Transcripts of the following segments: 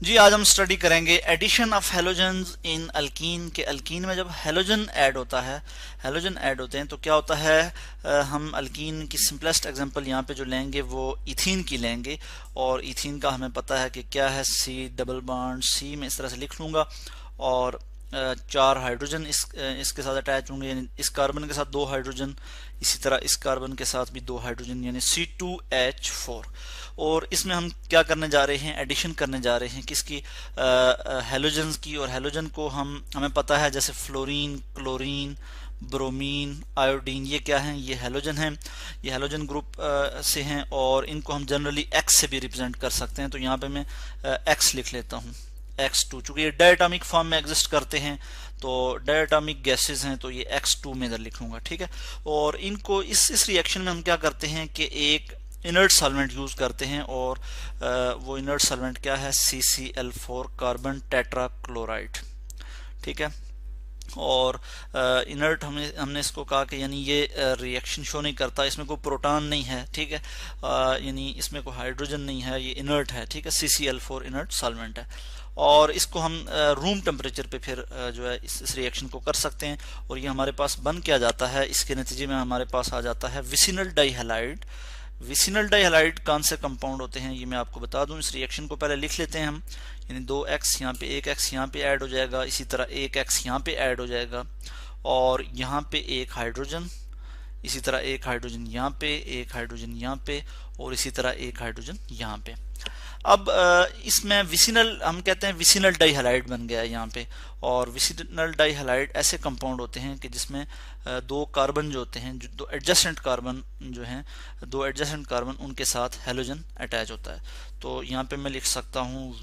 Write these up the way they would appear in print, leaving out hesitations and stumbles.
जी आज हम स्टडी करेंगे addition of halogens in alkene के। अल्कीन में जब हैलोजन ऐड होता है, हैलोजन ऐड होते हैं तो क्या होता है, हम अल्कीन की सिंपलेस्ट एग्जांपल यहाँ पे जो लेंगे वो इथीन की लेंगे। और इथीन का हमें पता है कि क्या है, सी डबल बॉन्ड, सी में इस तरह से लिख लूँगा और चार हाइड्रोजन इसके साथ अटैच होंगे, यानी इस कार्बन के साथ दो हाइड्रोजन, इसी तरह इस कार्बन के साथ भी दो हाइड्रोजन यानी C2H4। और इसमें हम क्या करने जा रहे हैं, एडिशन करने जा रहे हैं किसकी, हैलोजन्स की। और हैलोजन को हमें पता है जैसे फ्लोरीन, क्लोरीन, ब्रोमीन, आयोडीन, ये क्या हैं, ये हैलोजन हैं, ये हैलोजन ग्रुप से हैं और इनको हम जनरली एक्स से भी रिप्रेजेंट कर सकते हैं। तो यहाँ पे मैं एक्स लिख लेता हूँ, X2। चूंकि ये डायटोमिक फॉर्म में एग्जिस्ट करते हैं तो डायटोमिक गैसेस हैं तो ये X2 में इधर लिखूंगा, ठीक है। और इनको इस रिएक्शन में हम क्या करते हैं कि एक इनर्ट सॉल्वेंट यूज करते हैं और वो इनर्ट सॉल्वेंट क्या है, CCl4 कार्बन टेट्रा क्लोराइड, ठीक है। और इनर्ट हमने इसको कहा कि यानी ये रिएक्शन शो नहीं करता, इसमें कोई प्रोटॉन नहीं है, ठीक है, यानी इसमें कोई हाइड्रोजन नहीं है, ये इनर्ट है, ठीक है, CCl4 इनर्ट सॉल्वेंट है। और इसको हम रूम टेम्परेचर पे फिर जो है इस रिएक्शन को कर सकते हैं और ये हमारे पास बन क्या जाता है, इसके नतीजे में हमारे पास आ जाता है विसिनल डाइहैलाइड। विसिनल डाइहैलाइड कौन से कंपाउंड होते हैं ये मैं आपको बता दूं। इस रिएक्शन को पहले लिख लेते हैं हम, यानी 2x यहाँ पे, 1x यहाँ पे ऐड हो जाएगा, इसी तरह 1x यहाँ पे ऐड हो जाएगा और यहाँ पे एक हाइड्रोजन, इसी तरह एक हाइड्रोजन यहाँ पे, एक हाइड्रोजन यहाँ पे और इसी तरह एक हाइड्रोजन यहाँ पे। अब इसमें विसिनल, हम कहते हैं विसिनल डाइहैलाइड बन गया है यहाँ पे। और विसिनल डाइहैलाइड ऐसे कंपाउंड होते हैं कि जिसमें दो कार्बन जो होते हैं, दो एडजेसेंट कार्बन जो हैं, दो एडजेसेंट कार्बन उनके साथ हैलोजन अटैच होता है। तो यहाँ पे मैं लिख सकता हूँ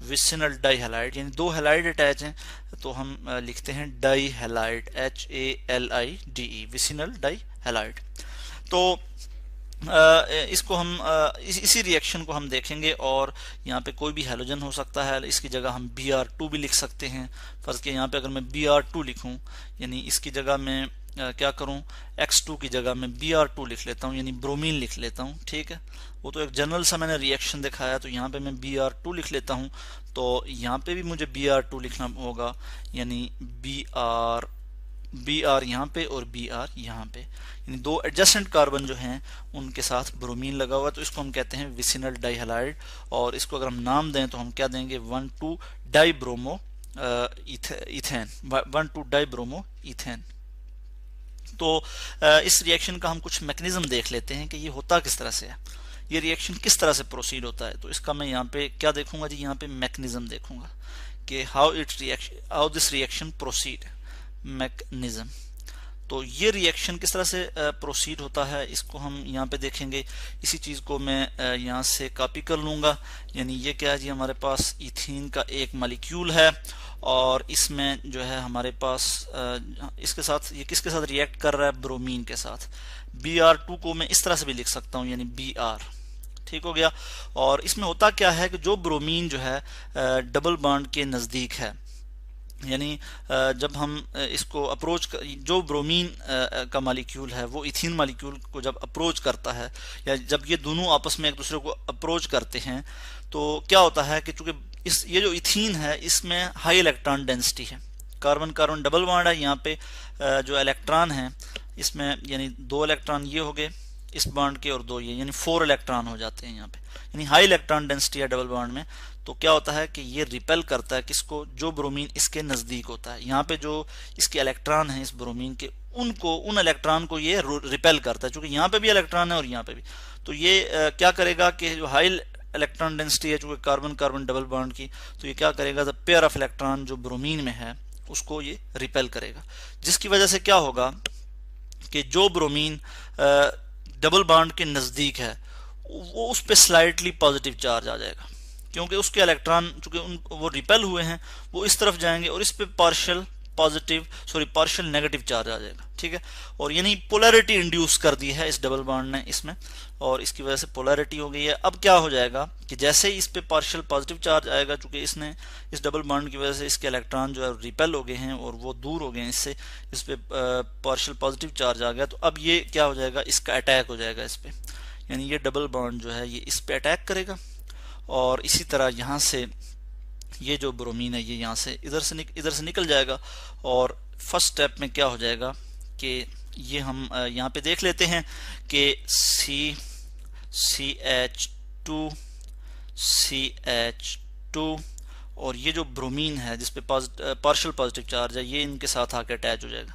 विसिनल डाइहैलाइड, यानी दो हैलाइड अटैच हैं तो हम लिखते हैं डाइहैलाइड, HALIDE, विसिनल डाइहैलाइड। तो इसको हम इसी रिएक्शन को हम देखेंगे और यहाँ पे कोई भी हैलोजन हो सकता है, इसकी जगह हम Br2 भी लिख सकते हैं। फर्ज के यहाँ पे अगर मैं Br2 लिखूं, यानी इसकी जगह मैं क्या करूं, X2 की जगह मैं Br2 लिख लेता हूं, यानी ब्रोमीन लिख लेता हूं, ठीक है। वो तो एक जनरल सा मैंने रिएक्शन दिखाया, तो यहाँ पे मैं Br2 लिख लेता हूं। तो यहाँ पे भी मुझे Br2 लिखना होगा, यानी Br यहाँ पे और Br यहाँ पे, यानी दो एडजेसेंट कार्बन जो हैं उनके साथ ब्रोमीन लगा हुआ है। तो इसको हम कहते हैं विसिनल डाइहैलाइड। और इसको अगर हम नाम दें तो हम क्या देंगे, 1,2 डाइब्रोमो इथेन, 1,2 डाइब्रोमो इथेन। तो इस रिएक्शन का हम कुछ मैकेनिज्म देख लेते हैं कि ये होता किस तरह से है, ये रिएक्शन किस तरह से प्रोसीड होता है। तो इसका मैं यहाँ पे क्या देखूंगा जी, यहाँ पे मैकेनिज्म देखूंगा कि how this reaction proceed, mechanism. तो ये रिएक्शन किस तरह से प्रोसीड होता है, इसको हम यहाँ पे देखेंगे। इसी चीज को मैं यहाँ से कॉपी कर लूंगा, यानी ये क्या है जी, हमारे पास इथीन का एक मॉलिक्यूल है और इसमें जो है हमारे पास इसके साथ, ये किसके साथ रिएक्ट कर रहा है, ब्रोमीन के साथ। Br2 को मैं इस तरह से भी लिख सकता हूँ, यानी Br, ठीक हो गया। और इसमें होता क्या है कि जो ब्रोमीन जो है डबल बॉन्ड के नजदीक है, यानी जब हम इसको अप्रोच जो ब्रोमीन का मॉलिक्यूल है वो इथीन मॉलिक्यूल को जब अप्रोच करता है, या जब ये दोनों आपस में एक दूसरे को अप्रोच करते हैं, तो क्या होता है कि चूंकि ये जो इथीन है इसमें हाई इलेक्ट्रॉन डेंसिटी है, कार्बन कार्बन डबल बॉन्ड है, यहाँ पे जो इलेक्ट्रॉन है इसमें, यानी 2 इलेक्ट्रॉन ये हो गए इस बॉन्ड के और 2 ये, यानी 4 इलेक्ट्रॉन हो जाते हैं यहाँ पे, यानी हाई इलेक्ट्रॉन डेंसिटी है डबल बॉन्ड में। तो क्या होता है कि ये रिपेल करता है किसको, जो ब्रोमीन इसके नजदीक होता है। यहाँ पे जो इसके इलेक्ट्रॉन है इस ब्रोमीन के, उन इलेक्ट्रॉन को ये रिपेल करता है, क्योंकि यहाँ पे भी इलेक्ट्रॉन है और यहाँ पे भी। तो ये क्या करेगा कि जो हाई इलेक्ट्रॉन डेंसिटी है चूंकि कार्बन कार्बन डबल बॉन्ड की, तो ये क्या करेगा, द पेयर ऑफ इलेक्ट्रॉन जो ब्रोमीन में है उसको ये रिपेल करेगा, जिसकी वजह से क्या होगा कि जो ब्रोमीन डबल बॉन्ड के नजदीक है वो उस पर स्लाइटली पॉजिटिव चार्ज आ जाएगा, क्योंकि उसके इलेक्ट्रॉन चूंकि वो रिपेल हुए हैं वो इस तरफ जाएंगे और इस पे पार्शियल नेगेटिव चार्ज आ जाएगा, ठीक है। और यानी पोलैरिटी इंड्यूस कर दी है इस डबल बॉन्ड ने इसमें, और इसकी वजह से पोलैरिटी हो गई है। अब क्या हो जाएगा कि जैसे ही इस पे पार्शियल पॉजिटिव चार्ज आएगा, चूंकि इसने इस डबल बॉन्ड की वजह से इसके इलेक्ट्रॉन जो है रिपेल हो गए हैं और वो दूर हो गए हैं इससे, इस पे पार्शियल पॉजिटिव चार्ज आ गया, तो अब ये क्या हो जाएगा, इसका अटैक हो जाएगा इस पे, यानी ये डबल बॉन्ड जो है ये इस पे अटैक करेगा और इसी तरह यहाँ से ये जो ब्रोमीन है ये यहाँ से इधर से निकल जाएगा। और फर्स्ट स्टेप में क्या हो जाएगा कि ये हम यहाँ पे देख लेते हैं कि CH2 और ये जो ब्रोमीन है जिसपे पार्शियल पॉजिटिव चार्ज है ये इनके साथ आके अटैच हो जाएगा।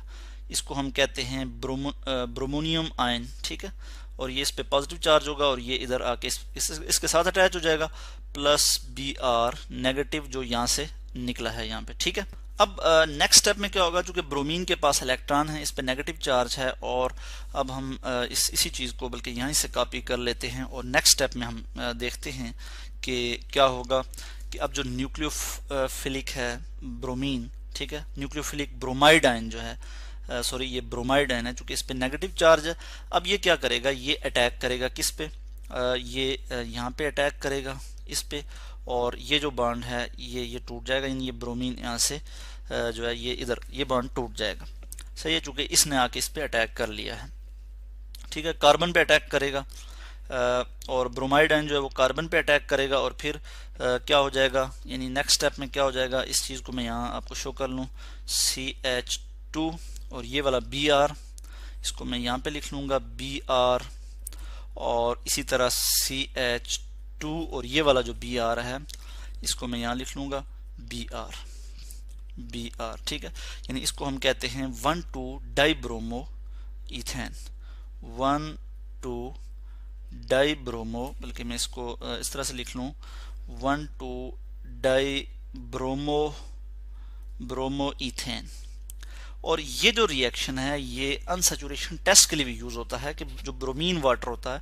इसको हम कहते हैं ब्रोमोनियम आयन, ठीक है। और ये इस पे पॉजिटिव चार्ज होगा और ये इधर आके इसके साथ अटैच हो जाएगा, प्लस Br नेगेटिव जो यहाँ से निकला है यहाँ पे, ठीक है। अब नेक्स्ट स्टेप में क्या होगा, चूंकि ब्रोमीन के पास इलेक्ट्रॉन है, इस पे नेगेटिव चार्ज है, और अब हम इसी चीज़ को बल्कि यहीं से कॉपी कर लेते हैं और नेक्स्ट स्टेप में हम देखते हैं कि क्या होगा कि अब जो न्यूक्लियोफिलिक है ब्रोमीन, ठीक है, न्यूक्लियोफिलिक ब्रोमाइड आयन जो है, सॉरी ये ब्रोमाइड आयन है, चूंकि इस पे नेगेटिव चार्ज है। अब ये क्या करेगा, ये अटैक करेगा किस पे, ये यहाँ पे अटैक करेगा इस पे, और ये जो बॉन्ड है ये टूट जाएगा, यानी ये ब्रोमीन यहाँ से जो है ये इधर ये बॉन्ड टूट जाएगा, सही है, चूंकि इसने आके इस पे अटैक कर लिया है, ठीक है। कार्बन पे अटैक करेगा और ब्रोमाइड आयन जो है वो कार्बन पे अटैक करेगा, और फिर क्या हो जाएगा, यानी नेक्स्ट स्टेप में क्या हो जाएगा, इस चीज़ को मैं यहाँ आपको शो कर लूँ, CH2 और ये वाला Br, इसको मैं यहाँ पे लिख लूँगा Br, और इसी तरह CH2 और ये वाला जो Br है इसको मैं यहाँ लिख लूँगा Br, ठीक है। यानी इसको हम कहते हैं 1,2 डाइब्रोमो इथेन, 1,2 डाइब्रोमो, बल्कि मैं इसको इस तरह से लिख लूँ 1,2 डाइब्रोमो इथेन। और ये जो रिएक्शन है ये अनसैचुरेशन टेस्ट के लिए भी यूज होता है कि जो ब्रोमीन वाटर होता है,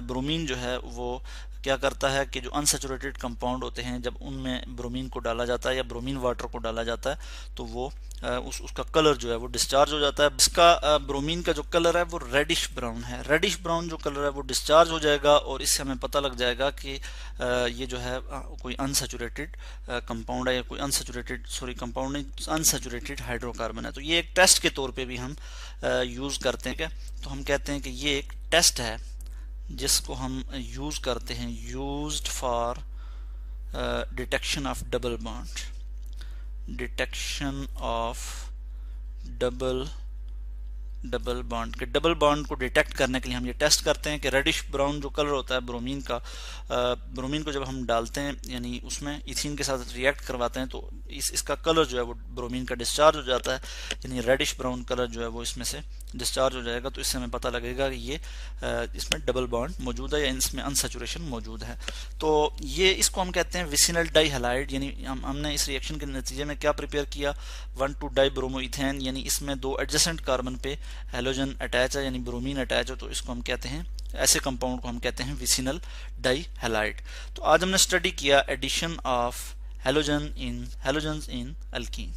ब्रोमीन जो है वो क्या करता है कि जो अनसैचुरेटेड कंपाउंड होते हैं जब उनमें ब्रोमीन को डाला जाता है या ब्रोमीन वाटर को डाला जाता है तो वो उसका कलर जो है वो डिस्चार्ज हो जाता है। इसका ब्रोमीन का जो कलर है वो रेडिश ब्राउन है, रेडिश ब्राउन जो कलर है वो डिस्चार्ज हो जाएगा, और इससे हमें पता लग जाएगा कि ये जो है कोई अनसैचुरेटेड कंपाउंड है या कोई कंपाउंड नहीं, अनसैचुरेटेड हाइड्रोकार्बन है। तो ये एक टेस्ट के तौर पे भी हम यूज करते हैं, क्या तो हम कहते हैं कि ये एक टेस्ट है जिसको हम यूज करते हैं, used for detection of double bond, detection of double bond के डबल बॉन्ड को डिटेक्ट करने के लिए हम ये टेस्ट करते हैं कि रेडिश ब्राउन जो कलर होता है ब्रोमीन का, ब्रोमीन को जब हम डालते हैं यानी उसमें इथीन के साथ रिएक्ट करवाते हैं तो इसका कलर जो है वो ब्रोमीन का डिस्चार्ज हो जाता है, यानी रेडिश ब्राउन कलर जो है वो इसमें से डिस्चार्ज हो जाएगा। तो इससे हमें पता लगेगा कि ये इसमें डबल बॉन्ड मौजूद है या इसमें अनसैचुरेशन मौजूद है। तो ये इसको हम कहते हैं विसिनल डाइहैलाइड, यानी हमने इस रिएक्शन के नतीजे में क्या प्रिपेयर किया, 1,2 डाइब्रोमो इथेन, यानी इसमें 2 एडजेसेंट कार्बन पे हेलोजन अटैच है यानी ब्रोमीन अटैच है, तो इसको हम कहते हैं, ऐसे कंपाउंड को हम कहते हैं विसिनल डाइहैलाइड। तो आज हमने स्टडी किया addition of halogen in alkene.